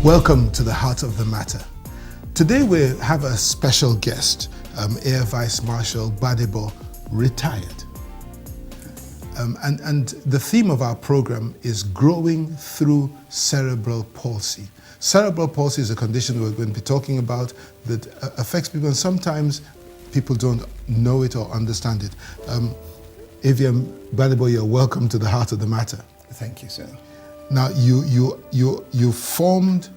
Welcome to the heart of the matter. Today we have a special guest, Air Vice Marshall Gbadebo, retired. And the theme of our program is growing through cerebral palsy. Cerebral palsy is a condition we're going to be talking about that affects people, and sometimes people don't know it or understand it. Aviam Gbadebo, you're welcome to the heart of the matter. Thank you, sir. Now, you formed,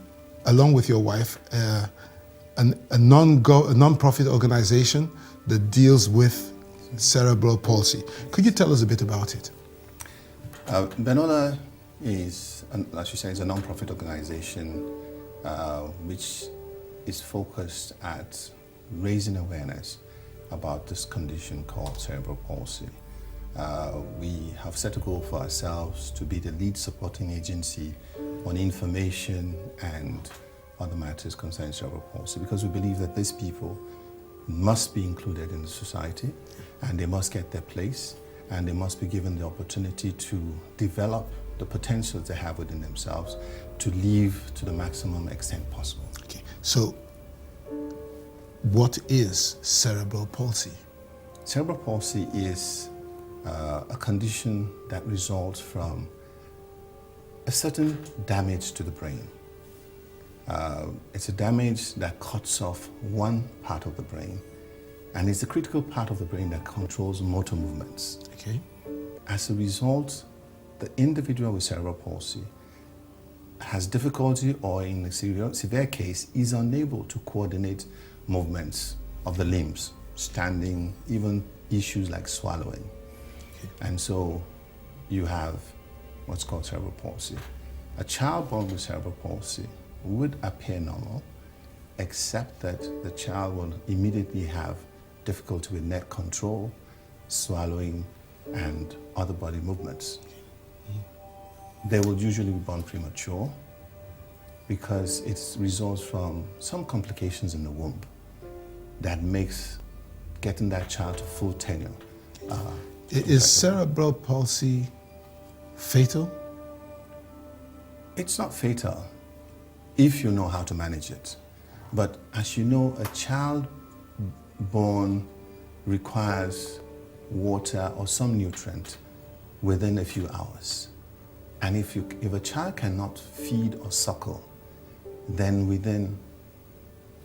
along with your wife, a non-profit organization that deals with cerebral palsy. Could you tell us a bit about it? Benola is, as you say, is a non-profit organization which is focused at raising awareness about this condition called cerebral palsy. We have set a goal for ourselves to be the lead supporting agency on information and other matters concerning cerebral palsy, because we believe that these people must be included in the society, and they must get their place, and they must be given the opportunity to develop the potentials they have within themselves to live to the maximum extent possible. Okay, so what is cerebral palsy? Cerebral palsy is a condition that results from a certain damage to the brain. It's a damage that cuts off one part of the brain, and it's the critical part of the brain that controls motor movements. Okay. As a result, the individual with cerebral palsy has difficulty, or in a severe case, is unable to coordinate movements of the limbs, standing, even issues like swallowing. Okay. And so you have what's called cerebral palsy. A child born with cerebral palsy would appear normal, except that the child will immediately have difficulty with neck control, swallowing, and other body movements. They will usually be born premature because it results from some complications in the womb that makes getting that child to full tenure. Is cerebral palsy fatal? It's not fatal if you know how to manage it. But as you know, a child born requires water or some nutrient within a few hours. And if a child cannot feed or suckle, then within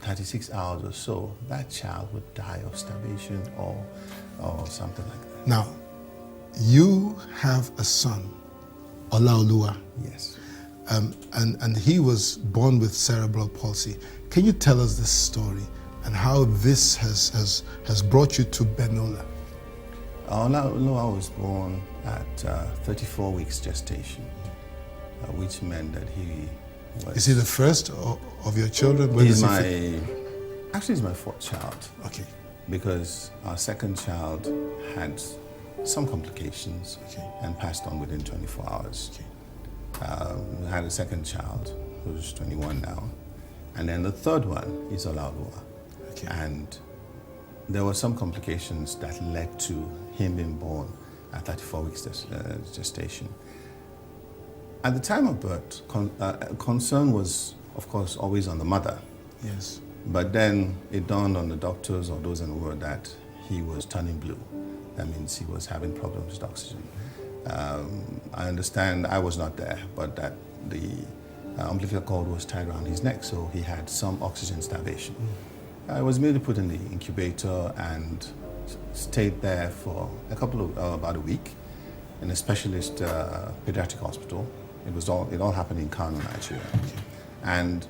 36 hours or so, that child would die of starvation or something like that. Now, you have a son, Olaoluwa. Yes. And he was born with cerebral palsy. Can you tell us this story and how this has brought you to Benola? Olaoluwa was born at 34 weeks gestation, which meant that he was... Is he the first of your children? Actually, he's my fourth child. Okay. Because our second child had some complications, okay, and passed on within 24 hours. Okay. We had a second child who's 21 now, and then the third one is Olaoluwa. Okay. And there were some complications that led to him being born at 34 weeks gestation. At the time of birth, concern was, of course, always on the mother. Yes. But then it dawned on the doctors or those in the world that he was turning blue. That means he was having problems with oxygen. I understand, I was not there, but that the umbilical cord was tied around his neck, so he had some oxygen starvation. I was immediately put in the incubator and stayed there for about a week in a specialist pediatric hospital. It all happened in Kano, Nigeria. Okay. And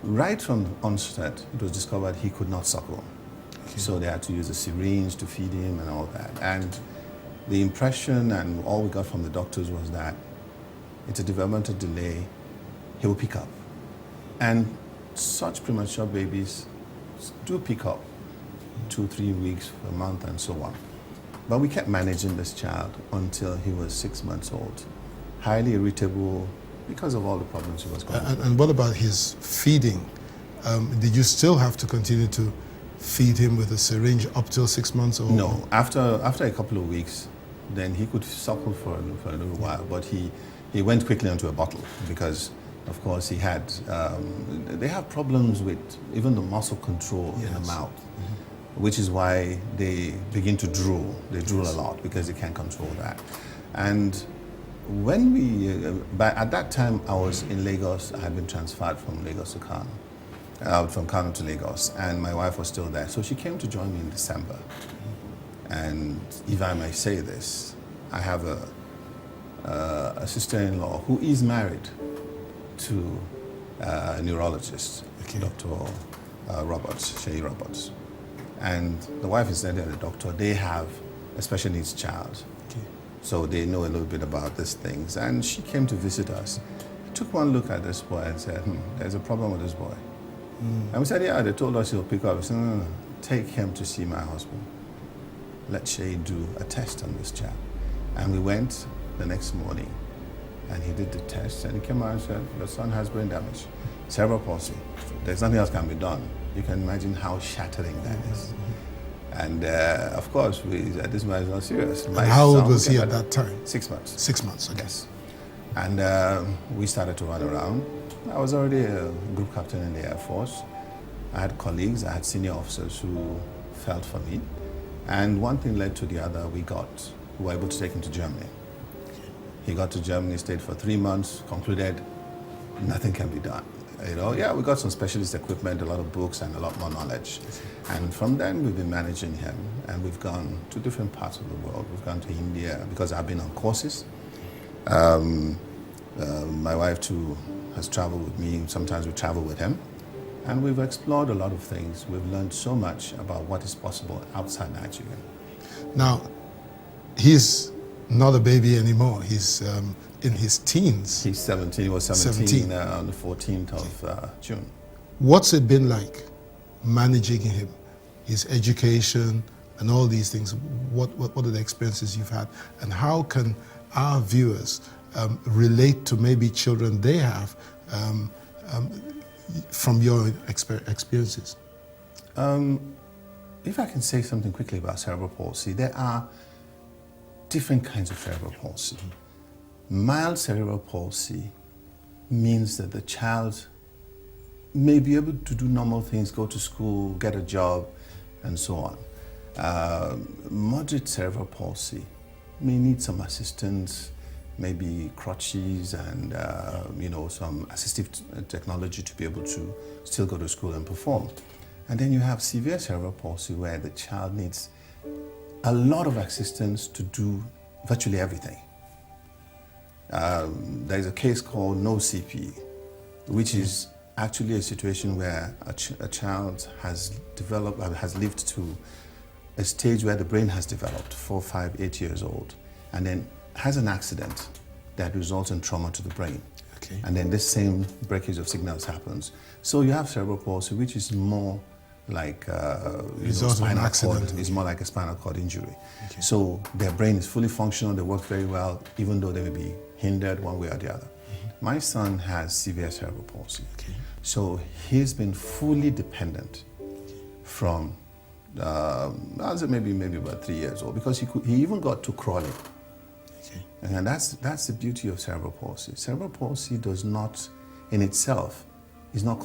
right from the onset, it was discovered he could not suckle. Okay. So they had to use a syringe to feed him and all that. And the impression and all we got from the doctors was that it's a developmental delay, he will pick up. And such premature babies do pick up 2-3 weeks, a month, and so on. But we kept managing this child until he was 6 months old. Highly irritable because of all the problems he was going through. And what about his feeding? Did you still have to continue to feed him with a syringe up till 6 months? Or no, after a couple of weeks, then he could suckle for a little while, but he went quickly onto a bottle because Of course, he had, they have problems with even the muscle control in the mouth, which is why they begin to drool. They drool a lot because they can't control that. And when at that time I was in Lagos. I had been transferred from Lagos to Kano, from Kano to Lagos, and my wife was still there. So she came to join me in December. And if I may say this, I have a sister-in-law who is married to a neurologist, Dr. Roberts, Sheyi Roberts. And the wife is there, the doctor. They have a special needs child. So they know a little bit about these things. And she came to visit us. Took one look at this boy and said, there's a problem with this boy. And we said, yeah, they told us he'll pick up. We said, no, take him to see my husband. Let Shay do a test on this child. And we went the next morning and he did the test and he came out and said, your son has brain damage, cerebral palsy. There's nothing else can be done. You can imagine how shattering that is. And of course, we said, this man is not serious. And how old was he at that time? 6 months. 6 months, okay. Yes. And we started to run around. I was already a group captain in the Air Force. I had colleagues, I had senior officers who felt for me. And one thing led to the other. We were able to take him to Germany. He got to Germany, stayed for 3 months, concluded nothing can be done. You know, yeah, we got some specialist equipment, a lot of books, and a lot more knowledge. And from then, we've been managing him, and we've gone to different parts of the world. We've gone to India, because I've been on courses. My wife, too, has traveled with me. Sometimes we travel with him. And we've explored a lot of things. We've learned so much about what is possible outside Nigeria. Now, he's not a baby anymore. He's in his teens. He's 17. He was 17. On the 14th of June. What's it been like managing him, his education, and all these things? What are the experiences you've had? And how can our viewers relate to maybe children they have from your experiences? If I can say something quickly about cerebral palsy, there are different kinds of cerebral palsy. Mild cerebral palsy means that the child may be able to do normal things, go to school, get a job, and so on. Moderate cerebral palsy may need some assistance, maybe crutches and some assistive technology to be able to still go to school and perform. And then you have severe cerebral palsy where the child needs a lot of assistance to do virtually everything. There is a case called no CP, which is actually a situation where a child has lived to a stage where the brain has developed, 4, 5, 8 years old, and then has an accident that results in trauma to the brain. Okay. And then this same breakage of signals happens. So you have cerebral palsy, which is more like spinal cord. It's more like a spinal cord injury. Okay. So their brain is fully functional, they work very well, even though they may be hindered one way or the other. My son has severe cerebral palsy. Okay. So he's been fully dependent from, maybe about 3 years old, because he even got to crawling. Okay. And that's the beauty of cerebral palsy. Cerebral palsy does not, in itself, is not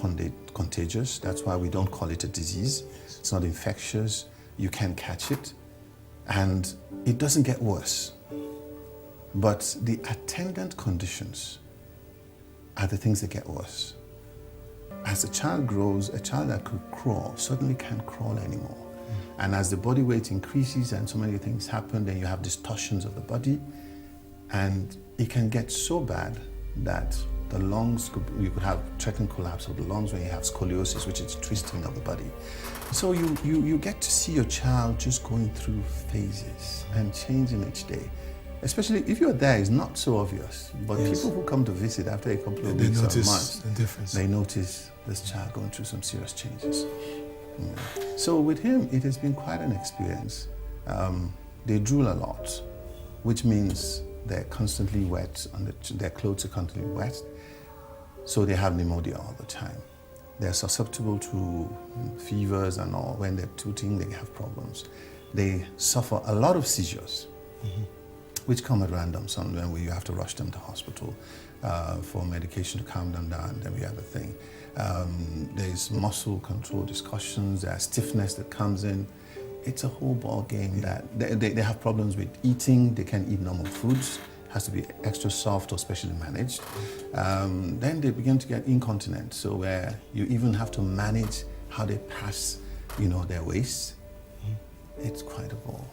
contagious. That's why we don't call it a disease. Yes. It's not infectious. You can catch it. And it doesn't get worse. But the attendant conditions are the things that get worse. As a child grows, a child that could crawl suddenly can't crawl anymore. And as the body weight increases and so many things happen, then you have distortions of the body. And it can get so bad that the lungs, you could have threatened collapse of the lungs when you have scoliosis, which is twisting of the body. So you get to see your child just going through phases and changing each day. Especially if you're there, it's not so obvious. But yes. People who come to visit after a couple of weeks or months, the difference. They notice this child going through some serious changes. Yeah. So with him, it has been quite an experience. They drool a lot, which means they're constantly wet, their clothes are constantly wet, so they have pneumonia all the time. They're susceptible to fevers and all. When they're tooting, they have problems. They suffer a lot of seizures, which come at random. Somewhere where you have to rush them to hospital. for medication to calm them down, every other thing. There's muscle control discussions, there's stiffness that comes in. It's a whole ball game that they have problems with eating. They can't eat normal foods. It has to be extra soft or specially managed. Then they begin to get incontinent, so where you even have to manage how they pass, their waste. It's quite a ball.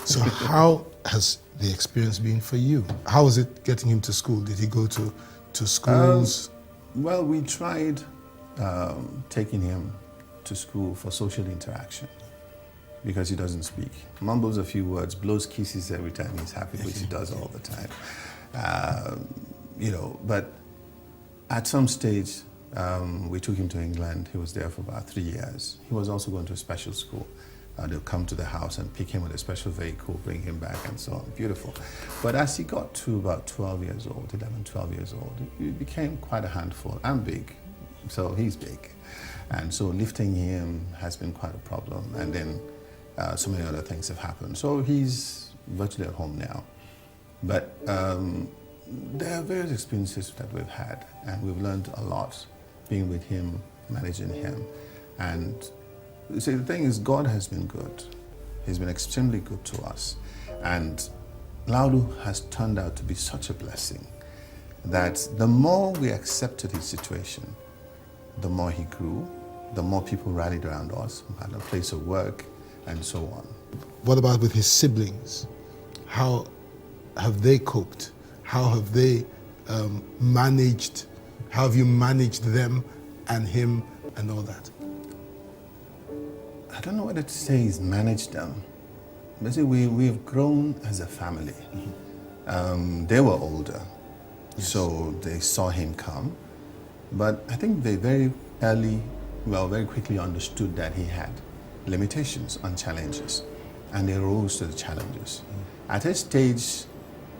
So how has the experience been for you? How was it getting him to school? Did he go to schools? Well, we tried taking him to school for social interaction because he doesn't speak. Mumbles a few words, blows kisses every time he's happy, which he does all the time. But at some stage, we took him to England. He was there for about 3 years. He was also going to a special school. They'll come to the house and pick him with a special vehicle, bring him back and so on. Beautiful. But as he got to about 12 years old, 11, 12 years old, he became quite a handful. I'm big, so he's big. And so lifting him has been quite a problem. And then so many other things have happened. So he's virtually at home now. But there are various experiences that we've had, and we've learned a lot being with him, managing him. And see, the thing is, God has been good. He's been extremely good to us. And Olaoluwa has turned out to be such a blessing that the more we accepted his situation, the more he grew, the more people rallied around us, had a place of work, and so on. What about with his siblings? How have they coped? How have they managed? How have you managed them and him and all that? I don't know whether to say he's managed them. But see, we've grown as a family. They were older, so they saw him come. But I think they very quickly understood that he had limitations and challenges, and they rose to the challenges. At a stage,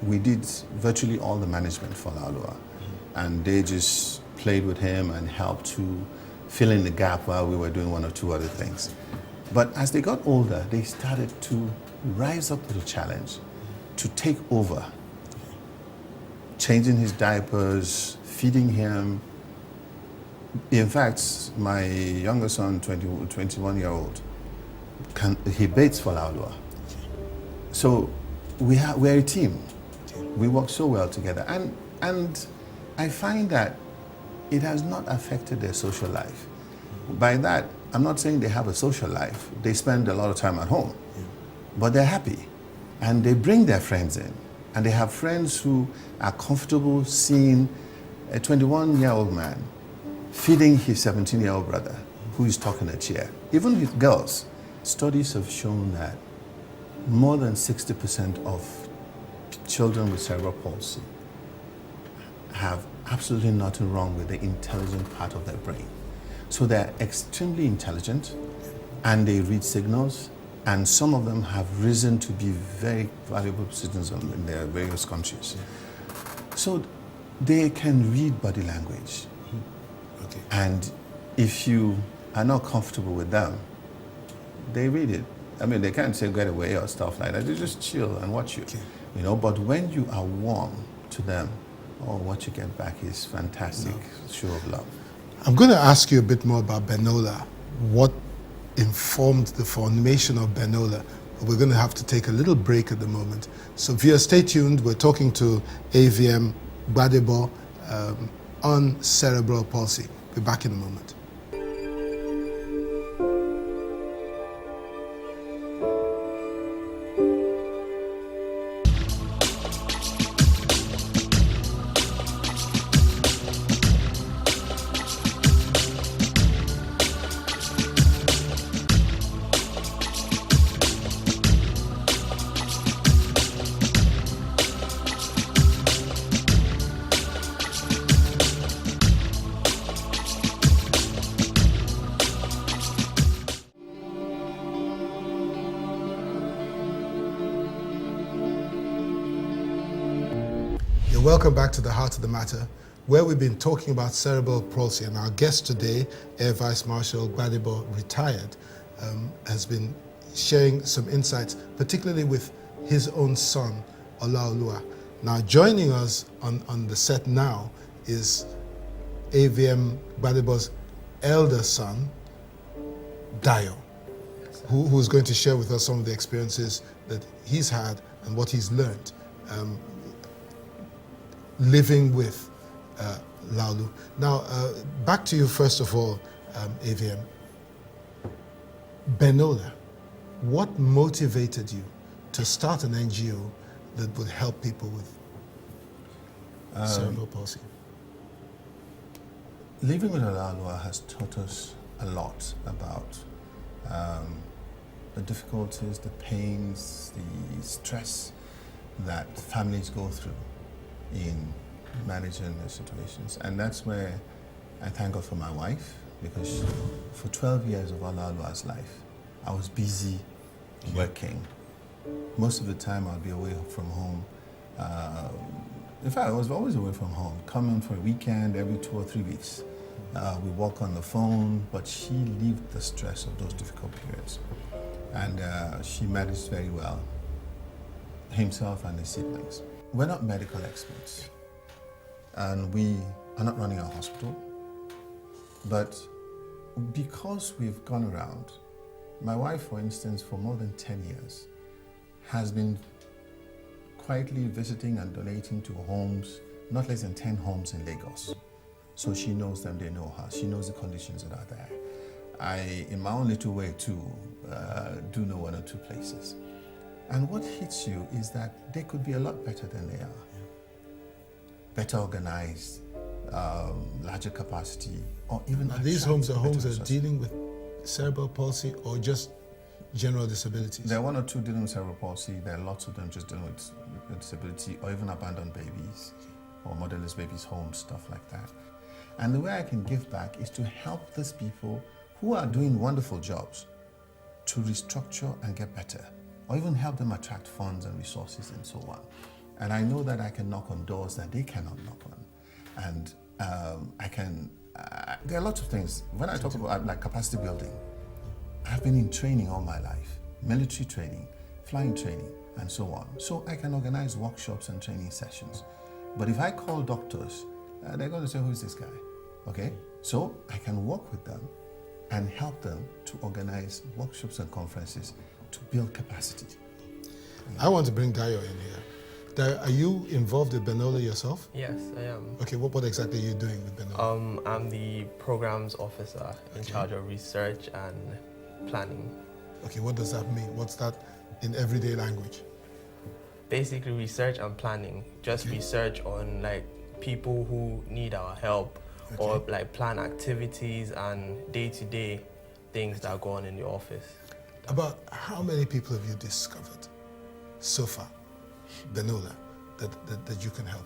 we did virtually all the management for Olaoluwa, and they just played with him and helped to fill in the gap while we were doing one or two other things. But as they got older, they started to rise up to the challenge, to take over, changing his diapers, feeding him. In fact, my younger son, 21-year-old, he bathes for Olaoluwa. So we're a team. We work so well together. And I find that it has not affected their social life. By that, I'm not saying they have a social life. They spend a lot of time at home, but they're happy. And they bring their friends in. And they have friends who are comfortable seeing a 21-year-old man feeding his 17-year-old brother who is talking a chair. Even with girls, studies have shown that more than 60% of children with cerebral palsy have absolutely nothing wrong with the intelligent part of their brain. So they're extremely intelligent, and they read signals, and some of them have risen to be very valuable citizens in their various countries. So they can read body language. Okay. And if you are not comfortable with them, they read it. I mean, they can't say get away or stuff like that. They just chill and watch you. Okay. But when you are warm to them, what you get back is fantastic show of love. I'm going to ask you a bit more about Benola. What informed the formation of Benola? We're going to have to take a little break at the moment. So via stay tuned. We're talking to AVM Gbadebo on cerebral palsy. We're back in a moment. Welcome back to the Heart of the Matter, where we've been talking about cerebral palsy, and our guest today, Air Vice Marshall Gbadebo, retired, has been sharing some insights, particularly with his own son, Olaoluwa. Now, joining us on the set now is AVM Gbadebo's elder son, Dayo, who's going to share with us some of the experiences that he's had and what he's learned living with Olaoluwa. Now, back to you first of all, AVM. Benola, what motivated you to start an NGO that would help people with cerebral palsy? Living with Olaoluwa has taught us a lot about the difficulties, the pains, the stress that families go through in managing their situations. And that's where I thank God for my wife, because for 12 years of Olaoluwa's life, I was busy working. Most of the time I'd be away from home. In fact, I was always away from home, coming for a weekend every 2 or 3 weeks. We walk on the phone, but she lived the stress of those difficult periods. And she managed very well, himself and his siblings. We're not medical experts, and we are not running a hospital, but because we've gone around, my wife, for instance, for more than 10 years, has been quietly visiting and donating to homes, not less than 10 homes in Lagos. So she knows them, they know her, she knows the conditions that are there. I, in my own little way too, do know 1 or 2 places. And what hits you is that they could be a lot better than they are. Better organized, larger capacity, or even... Now, these homes are homes that are dealing with cerebral palsy or just general disabilities? There are 1 or 2 dealing with cerebral palsy. There are lots of them just dealing with disability, or even abandoned babies, or motherless babies' homes, stuff like that. And the way I can give back is to help these people who are doing wonderful jobs to restructure and get better, or even help them attract funds and resources and so on. And I know that I can knock on doors that they cannot knock on. And there are lots of things. When I talk about like capacity building, I've been in training all my life, military training, flying training, and so on. So I can organize workshops and training sessions. But if I call doctors, they're going to say, who's this guy? Okay? So I can work with them and help them to organize workshops and conferences to build capacity. I want to bring Dayo in here. Dayo, are you involved with Benola yourself? Yes, I am. Okay, what exactly are you doing with Benola? I'm the programs officer in charge of research and planning. Okay, what does that mean? What's that in everyday language? Basically research and planning. Just research on like people who need our help, or like plan activities and day-to-day things that go on in the office. About how many people have you discovered so far, Benola, that you can help?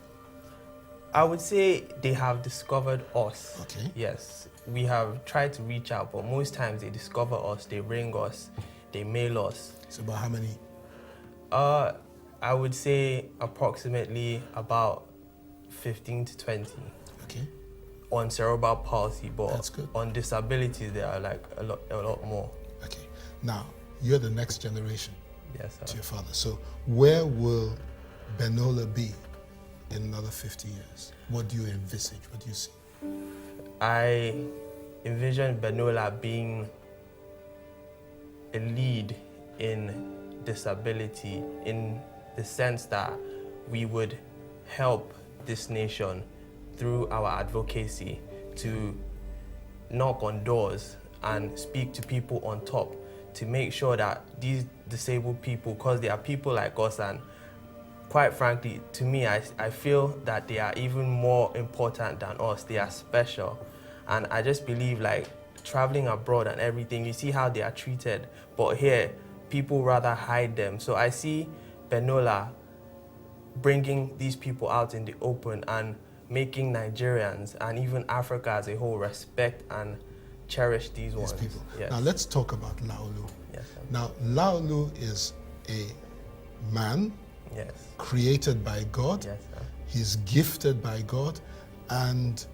I would say they have discovered us. Okay. Yes, we have tried to reach out, but most times they discover us, they ring us, they mail us. So about how many? I would say approximately about 15 to 20. Okay. On cerebral palsy, but that's good. On disabilities there are like a lot more. Okay. Now, you're the next generation. Yes, sir. To your father. So where will Benola be in another 50 years? What do you envisage? What do you see? I envision Benola being a lead in disability, in the sense that we would help this nation through our advocacy to knock on doors and speak to people on top to make sure that these disabled people, because they are people like us, and quite frankly, to me, I feel that they are even more important than us. They are special. And I just believe like traveling abroad and everything, you see how they are treated, but here, people rather hide them. So I see Benola bringing these people out in the open and making Nigerians and even Africa as a whole respect and cherish these ones. People. Yes. Now let's talk about Olaoluwa. Yes, sir. Now Olaoluwa is a man created by God. Yes, sir. He's gifted by God, and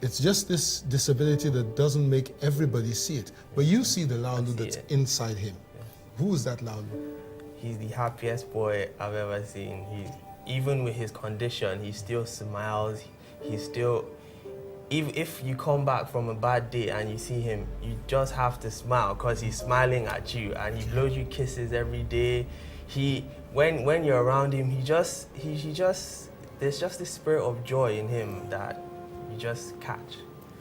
it's just this disability that doesn't make everybody see it. But you see the Olaoluwa that's inside him. Who is that Olaoluwa? He's the happiest boy I've ever seen. even with his condition, he still smiles. He still, if you come back from a bad day and you see him, you just have to smile because he's smiling at you and he blows you kisses every day. When you're around him, he just there's just this spirit of joy in him that you just catch.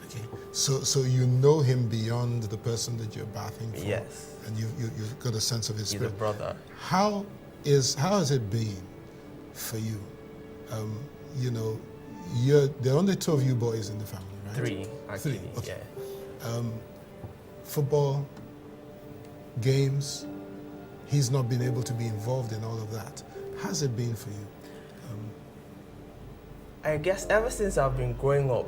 Okay. So you know him beyond the person that you're bathing for. Yes. And you've got a sense of his He's spirit. a brother. How has it been for you? You know, there are only 2 of you boys in the family, right? 3, actually. 3. Okay. Yeah. Football, games, he's not been able to be involved in all of that. How's it been for you? I guess ever since I've been growing up,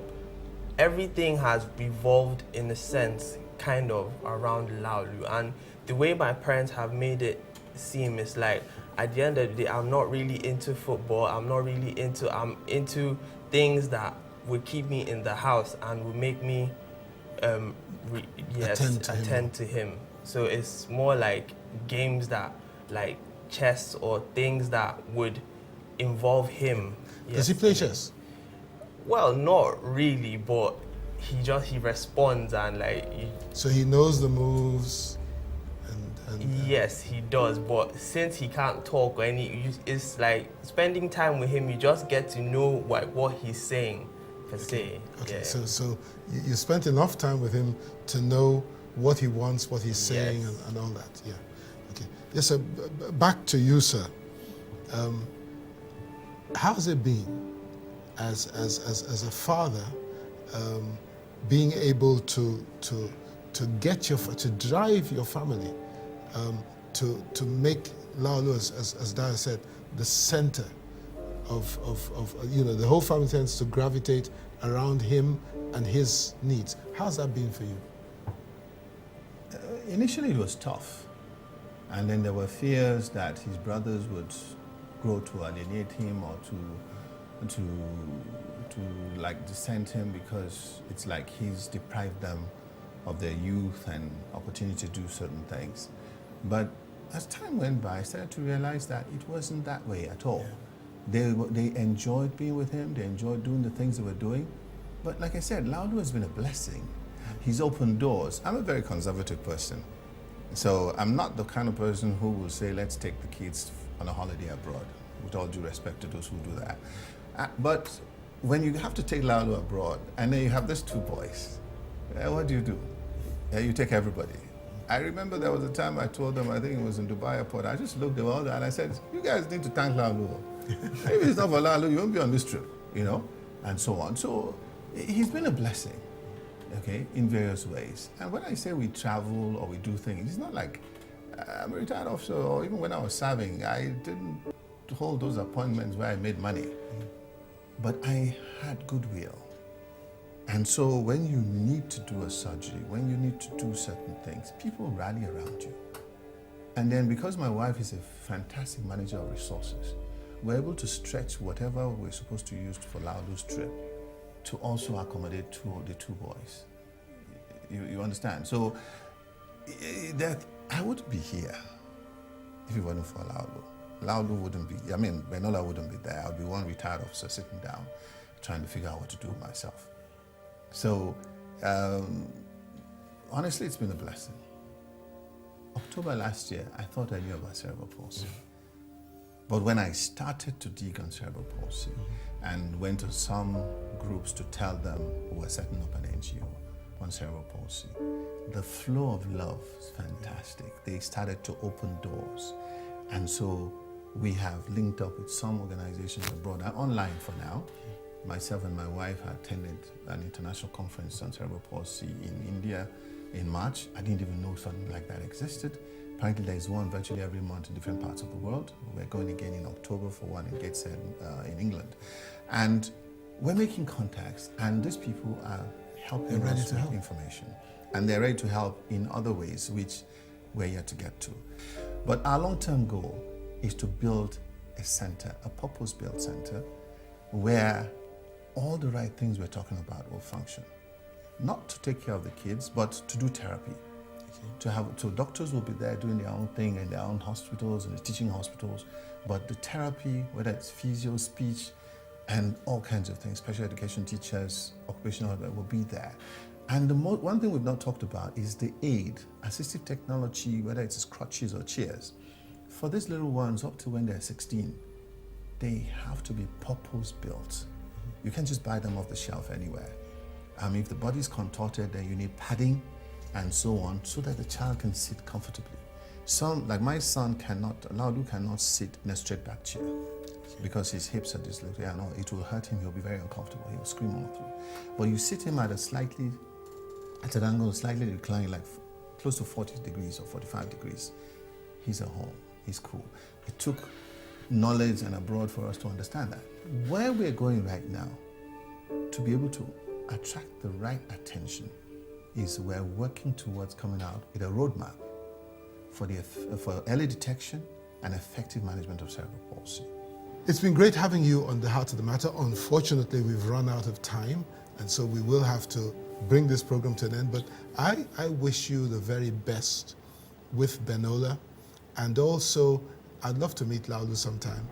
everything has revolved in a sense kind of around Olaoluwa, and the way my parents have made it seem is like at the end of the day I'm not really into football, I'm into things that would keep me in the house and would make me attend to him. So it's more like games that like chess or things that would involve him. Does he play chess? Well, not really, but he responds and like. So he knows the moves, and yes, he does. But since he can't talk or it's like spending time with him. You just get to know what he's saying per se. Okay. Yeah. So you spent enough time with him to know what he wants, what he's saying, Yes. and all that. Yeah. Okay. Yes, sir. Back to you, sir. How's it been as a father, being able to drive your family, to make Olaoluwa, as Dayo said, the center of the whole family tends to gravitate around him and his needs. How's that been for you? Initially it was tough, and then there were fears that his brothers would grow to alienate him or to like dissent him, because it's like he's deprived them of their youth and opportunity to do certain things. But as time went by, I started to realize that it wasn't that way at all. Yeah. They enjoyed being with him, they enjoyed doing the things they were doing. But like I said, Olaoluwa has been a blessing. He's opened doors. I'm a very conservative person. So I'm not the kind of person who will say, let's take the kids on a holiday abroad, with all due respect to those who do that. But when you have to take Olaoluwa abroad, and then you have these 2 boys, what do? You take everybody. I remember there was a time I told them, I think it was in Dubai airport, I just looked at all that and I said, you guys need to thank Olaoluwa. If it's not for Olaoluwa, you won't be on this trip, and so on. So he's been a blessing, okay, in various ways. And when I say we travel or we do things, it's not like I'm a retired officer, or even when I was serving, I didn't hold those appointments where I made money. But I had goodwill. And so when you need to do a surgery, when you need to do certain things, people rally around you. And then because my wife is a fantastic manager of resources, we're able to stretch whatever we're supposed to use for Olaoluwa's trip to also accommodate the 2 boys. You understand? So that I wouldn't be here if it wasn't for Olaoluwa. Olaoluwa wouldn't be, Benola wouldn't be there. I'd be one retired officer sitting down trying to figure out what to do myself. So, honestly, it's been a blessing. October last year, I thought I knew about cerebral palsy. But when I started to dig on cerebral palsy and went to some groups to tell them we were setting up an NGO on cerebral palsy, the flow of love is fantastic. They started to open doors. And so we have linked up with some organizations abroad, online for now. Myself and my wife attended an international conference on cerebral palsy in India in March. I didn't even know something like that existed. Apparently there is one virtually every month in different parts of the world. We're going again in October for one in Gateshead in England. And we're making contacts, and these people are helping us with information. And they're ready to help in other ways, which we're yet to get to. But our long-term goal is to build a center, a purpose-built center, where all the right things we're talking about will function. Not to take care of the kids, but to do therapy. So doctors will be there doing their own thing in their own hospitals and the teaching hospitals, but the therapy, whether it's physio, speech, and all kinds of things, special education teachers, occupational health will be there. And one thing we've not talked about is the aid, assistive technology, whether it's crutches or chairs. For these little ones up to when they're 16, they have to be purpose-built. You can't just buy them off the shelf anywhere. If the body's contorted, then you need padding and so on, so that the child can sit comfortably. Some, like my son, Olaoluwa cannot sit in a straight back chair because his hips are dislocated. Yeah, no, it will hurt him. He'll be very uncomfortable. He will scream all through. But you sit him at an angle slightly reclining, like close to 40 degrees or 45 degrees. He's at home. He's cool. It took knowledge and abroad for us to understand that. Where we're going right now, to be able to attract the right attention, is we're working towards coming out with a roadmap for early detection and effective management of cerebral palsy. It's been great having you on the Heart of the Matter. Unfortunately, we've run out of time, and so we will have to bring this program to an end. But I wish you the very best with Benola, and also I'd love to meet Olaoluwa sometime.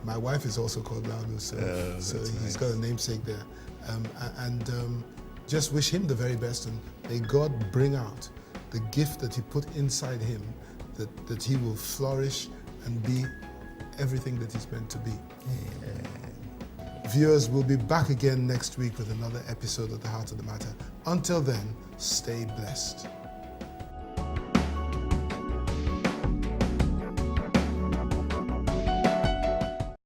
My wife is also called Olaoluwa, so he's nice. got a namesake there. Just wish him the very best, and may God bring out the gift that he put inside him, that he will flourish and be everything that he's meant to be. Viewers, we'll be back again next week with another episode of The Heart of the Matter. Until then, stay blessed.